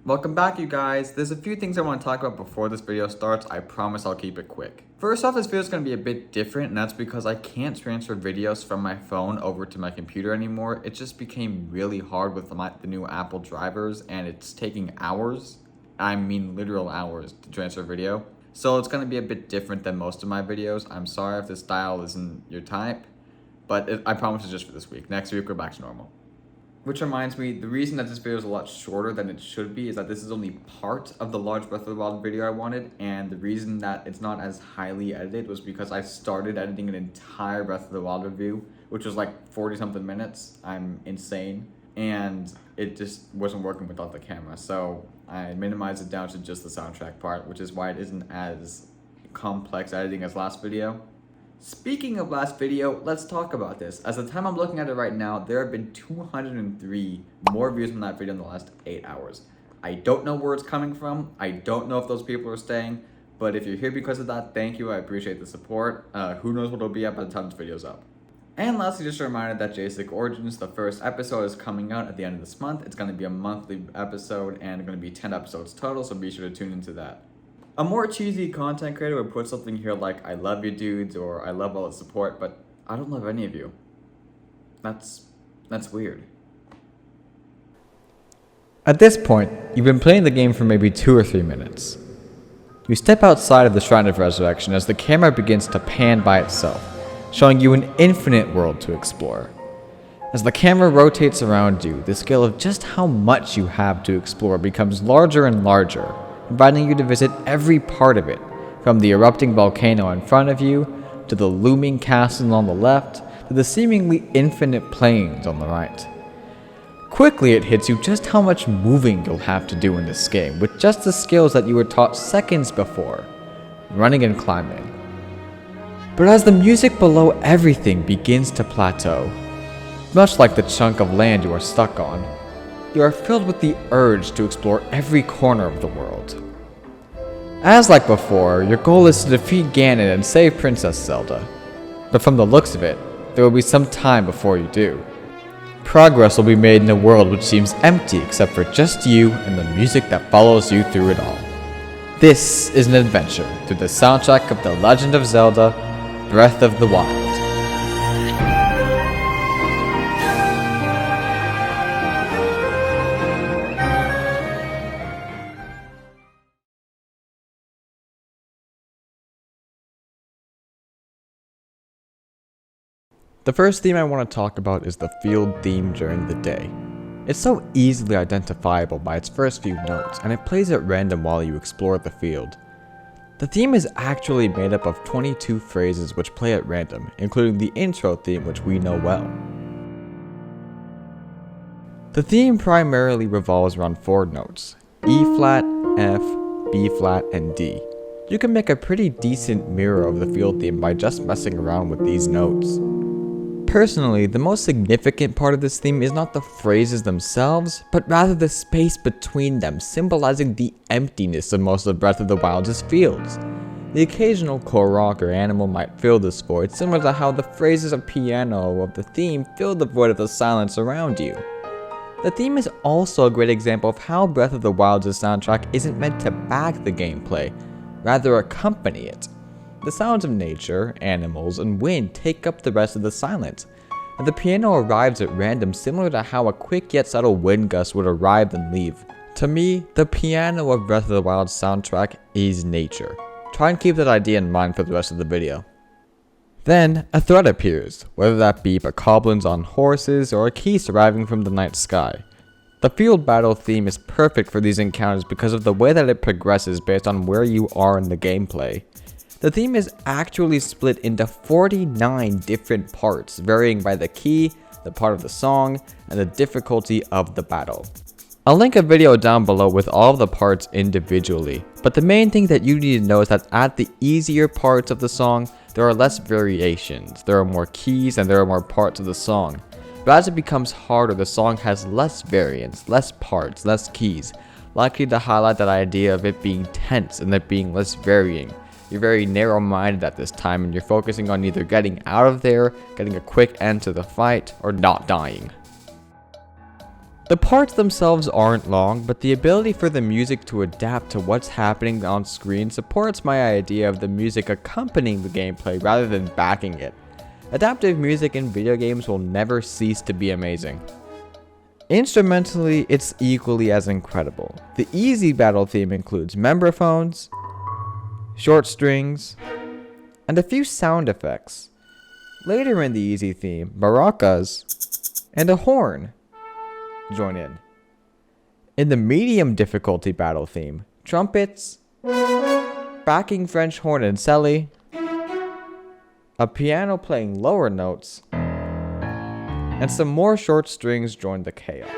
Welcome back, you guys. There's a few things I want to talk about before this video starts. I promise I'll keep it quick. First off, this video is going to be a bit different, and that's because I can't transfer videos from my phone over to my computer anymore. It just became really hard with the new Apple drivers, and it's taking hours. I mean literal hours to transfer video. So it's going to be a bit different than most of my videos. I'm sorry if this style isn't your type, but I promise it's just for this week. Next week, we're back to normal. Which reminds me, the reason that this video is a lot shorter than it should be is that this is only part of the large Breath of the Wild video I wanted, and the reason that it's not as highly edited was because I started editing an entire Breath of the Wild review, which was like 40 something minutes. I'm insane, and it just wasn't working without the camera, so I minimized it down to just the soundtrack part, which is why it isn't as complex editing as last video. Speaking of last video, let's talk about this. As the time I'm looking at it right now, there have been 203 more views from that video in the last 8 hours. I don't know where it's coming from. I don't know if those people are staying, but if you're here because of that, thank you. I appreciate the support. Who knows what it'll be at by the time this video's up. And lastly, just a reminder that Jaysic Origins, the first episode, is coming out at the end of this month. It's going to be a monthly episode and going to be 10 episodes total, so be sure to tune into that. A more cheesy content creator would put something here like, I love you dudes, or I love all the support, but I don't love any of you. That's weird. At this point, you've been playing the game for maybe 2 or 3 minutes. You step outside of the Shrine of Resurrection as the camera begins to pan by itself, showing you an infinite world to explore. As the camera rotates around you, the scale of just how much you have to explore becomes larger and larger, inviting you to visit every part of it, from the erupting volcano in front of you, to the looming castle on the left, to the seemingly infinite plains on the right. Quickly it hits you just how much moving you'll have to do in this game, with just the skills that you were taught seconds before, running and climbing. But as the music below everything begins to plateau, much like the chunk of land you are stuck on, you are filled with the urge to explore every corner of the world. As like before, your goal is to defeat Ganon and save Princess Zelda, but from the looks of it, there will be some time before you do. Progress will be made in a world which seems empty except for just you and the music that follows you through it all. This is an adventure through the soundtrack of The Legend of Zelda, Breath of the Wild. The first theme I want to talk about is the field theme during the day. It's so easily identifiable by its first few notes, and it plays at random while you explore the field. The theme is actually made up of 22 phrases which play at random, including the intro theme which we know well. The theme primarily revolves around 4 notes: E flat, F, B flat, and D. You can make a pretty decent mirror of the field theme by just messing around with these notes. Personally, the most significant part of this theme is not the phrases themselves, but rather the space between them, symbolizing the emptiness of most of Breath of the Wild's fields. The occasional Korok or animal might fill this void, similar to how the phrases of piano of the theme fill the void of the silence around you. The theme is also a great example of how Breath of the Wild's soundtrack isn't meant to back the gameplay, rather accompany it. The sounds of nature, animals, and wind take up the rest of the silence, and the piano arrives at random, similar to how a quick yet subtle wind gust would arrive and leave. To me, the piano of Breath of the Wild's soundtrack is nature. Try and keep that idea in mind for the rest of the video. Then, a threat appears, whether that be bokoblins on horses or a Keese arriving from the night sky. The field battle theme is perfect for these encounters because of the way that it progresses based on where you are in the gameplay. The theme is actually split into 49 different parts, varying by the key, the part of the song, and the difficulty of the battle. I'll link a video down below with all of the parts individually, but the main thing that you need to know is that at the easier parts of the song, there are less variations, there are more keys, and there are more parts of the song. But as it becomes harder, the song has less variants, less parts, less keys, likely to highlight that idea of it being tense and it being less varying. You're very narrow-minded at this time, and you're focusing on either getting out of there, getting a quick end to the fight, or not dying. The parts themselves aren't long, but the ability for the music to adapt to what's happening on screen supports my idea of the music accompanying the gameplay rather than backing it. Adaptive music in video games will never cease to be amazing. Instrumentally, it's equally as incredible. The easy battle theme includes membraphones, short strings, and a few sound effects. Later in the easy theme, maracas and a horn join in. In the medium difficulty battle theme, trumpets, backing French horn and cello, a piano playing lower notes, and some more short strings join the chaos.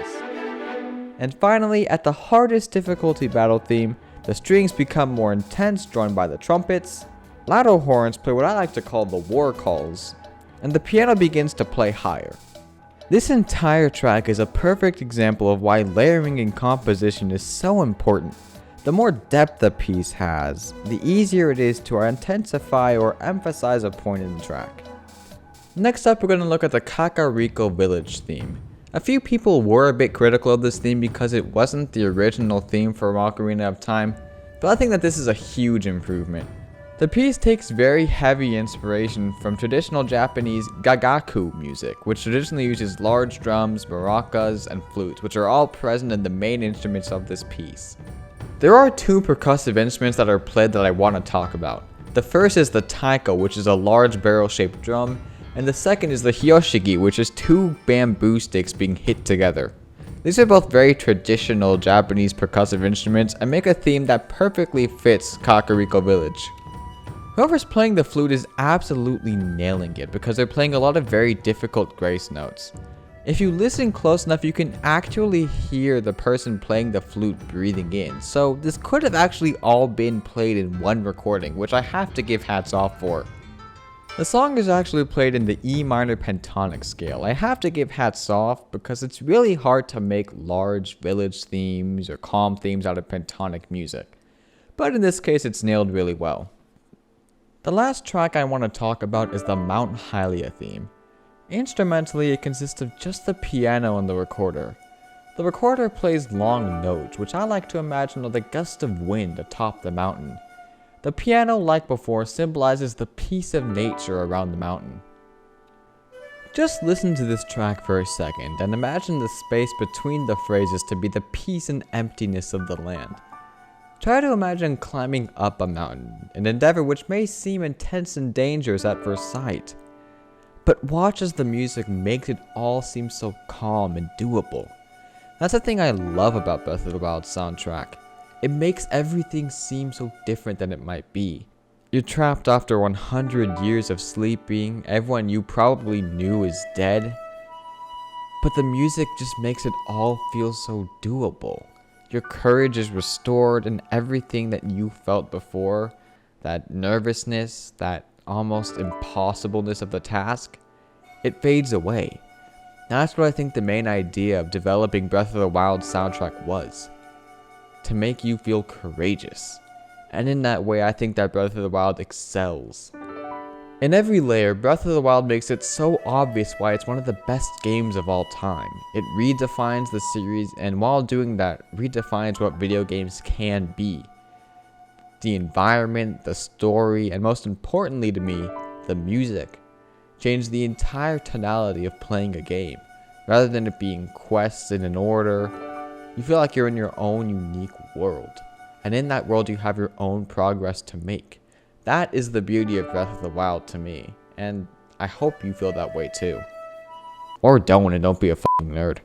And finally, at the hardest difficulty battle theme, the strings become more intense, joined by the trumpets, ladle horns play what I like to call the war calls, and the piano begins to play higher. This entire track is a perfect example of why layering and composition is so important. The more depth a piece has, the easier it is to intensify or emphasize a point in the track. Next up, we're going to look at the Kakariko village theme. A few people were a bit critical of this theme because it wasn't the original theme for Ocarina of Time, but I think that this is a huge improvement. The piece takes very heavy inspiration from traditional Japanese gagaku music, which traditionally uses large drums, maracas, and flutes, which are all present in the main instruments of this piece. There are two percussive instruments that are played that I want to talk about. The first is the taiko, which is a large barrel-shaped drum, and the second is the hyoshigi, which is two bamboo sticks being hit together. These are both very traditional Japanese percussive instruments and make a theme that perfectly fits Kakariko Village. Whoever's playing the flute is absolutely nailing it because they're playing a lot of very difficult grace notes. If you listen close enough, you can actually hear the person playing the flute breathing in, so this could have actually all been played in one recording, which I have to give hats off for. The song is actually played in the E minor pentatonic scale. I have to give hats off because it's really hard to make large village themes or calm themes out of pentatonic music, but in this case it's nailed really well. The last track I want to talk about is the Mount Hylia theme. Instrumentally, it consists of just the piano and the recorder. The recorder plays long notes, which I like to imagine are the gust of wind atop the mountain. The piano, like before, symbolizes the peace of nature around the mountain. Just listen to this track for a second and imagine the space between the phrases to be the peace and emptiness of the land. Try to imagine climbing up a mountain, an endeavor which may seem intense and dangerous at first sight. But watch as the music makes it all seem so calm and doable. That's the thing I love about Breath of the Wild soundtrack. It makes everything seem so different than it might be. You're trapped after 100 years of sleeping, everyone you probably knew is dead, but the music just makes it all feel so doable. Your courage is restored and everything that you felt before, that nervousness, that almost impossibleness of the task, it fades away. That's what I think the main idea of developing Breath of the Wild soundtrack was. To make you feel courageous. And in that way, I think that Breath of the Wild excels. In every layer, Breath of the Wild makes it so obvious why it's one of the best games of all time. It redefines the series, and while doing that, redefines what video games can be. The environment, the story, and most importantly to me, the music, change the entire tonality of playing a game. Rather than it being quests in an order, you feel like you're in your own unique world. And in that world, you have your own progress to make. That is the beauty of Breath of the Wild to me, and I hope you feel that way too. Or don't, and don't be a fucking nerd.